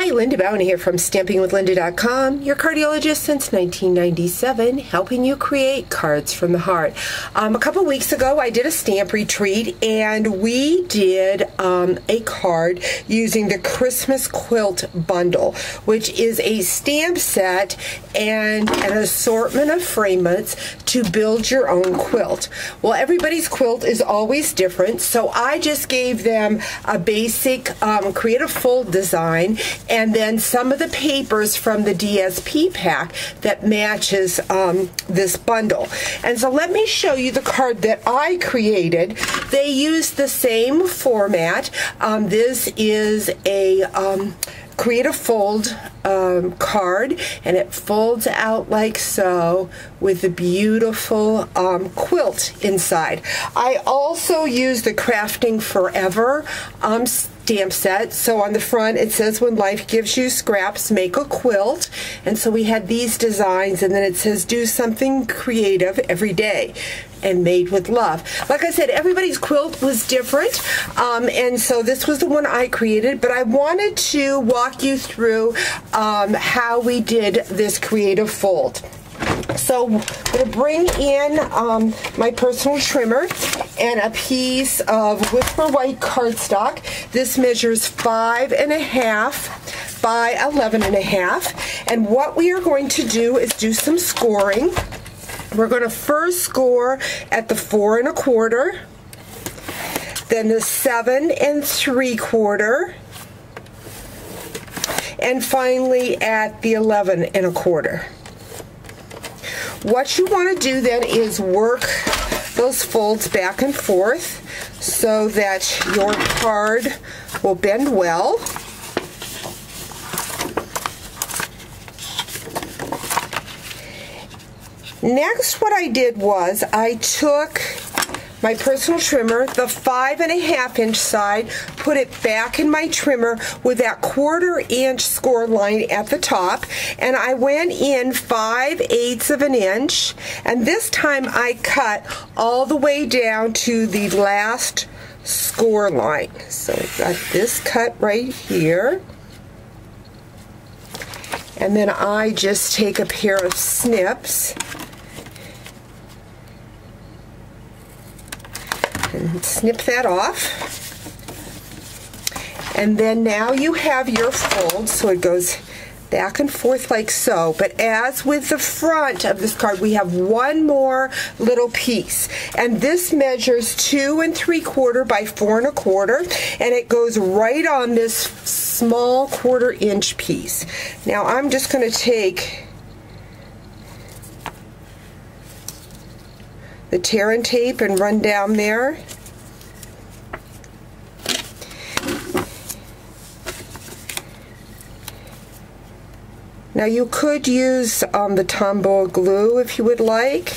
Hi, LindaBauwin here from StampingWithLinda.com, your cardiologist since 1997, helping you create cards from the heart. A couple weeks ago, I did a stamp retreat, and we did a card using the Christmas Quilt bundle, which is a stamp set and an assortment of framents to build your own quilt. Well, everybody's quilt is always different, so I just gave them a basic create a fold design and then some of the papers from the DSP pack that matches this bundle. And so let me show you the card that I created. They use the same format. This is a create a fold card, and it folds out like so with a beautiful quilt inside. I also use the Crafting Forever stamp set. So on the front it says, when life gives you scraps, make a quilt. And so we had these designs, and then it says, do something creative every day and made with love. Like I said, everybody's quilt was different, and so this was the one I created, but I wanted to walk you through how we did this creative fold. So I'm going to bring in my personal trimmer and a piece of Whisper White cardstock. This measures 5.5 by 11.5, and what we are going to do is do some scoring. We're going to first score at the 4 1/4, then the 7 3/4, and finally at the 11 1/4. What you want to do then is work those folds back and forth so that your card will bend well. Next, what I did was I took my personal trimmer, the 5.5 inch side, put it back in my trimmer with that 1/4 inch score line at the top, and I went in 5/8 of an inch, and this time I cut all the way down to the last score line. So I've got this cut right here, and then I just take a pair of snips and snip that off. And then now you have your fold, so it goes back and forth like so. But as with the front of this card, we have one more little piece, and this measures 2 3/4 by 4 1/4, and it goes right on this small 1/4 inch piece. Now I'm just going to take the tear and tape and run down there. Now you could use the Tombow glue if you would like,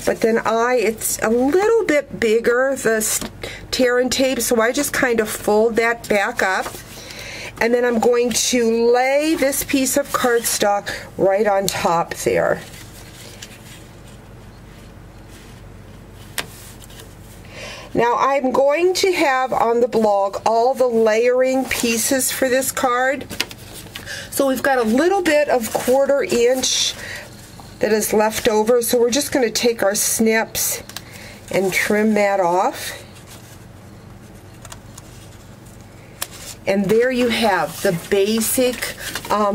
but then it's a little bit bigger, the tear and tape, so I just kind of fold that back up. And then I'm going to lay this piece of cardstock right on top there. Now I'm going to have on the blog all the layering pieces for this card. So we've got a little bit of 1/4 inch that is left over, so we're just going to take our snips and trim that off. And there you have the basic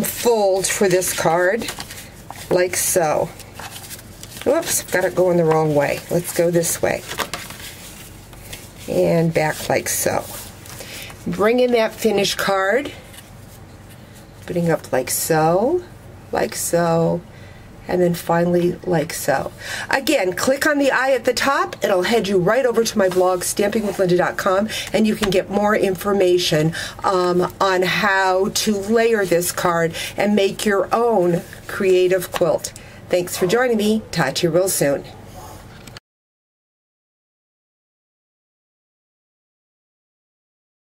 fold for this card, like so. Whoops, got it going the wrong way. Let's go this way. And back like so. Bring in that finished card, putting up like so, and then finally like so. Again, click on the eye at the top. It'll head you right over to my blog, StampingWithLinda.com, and you can get more information on how to layer this card and make your own creative quilt. Thanks for joining me. Talk to you real soon.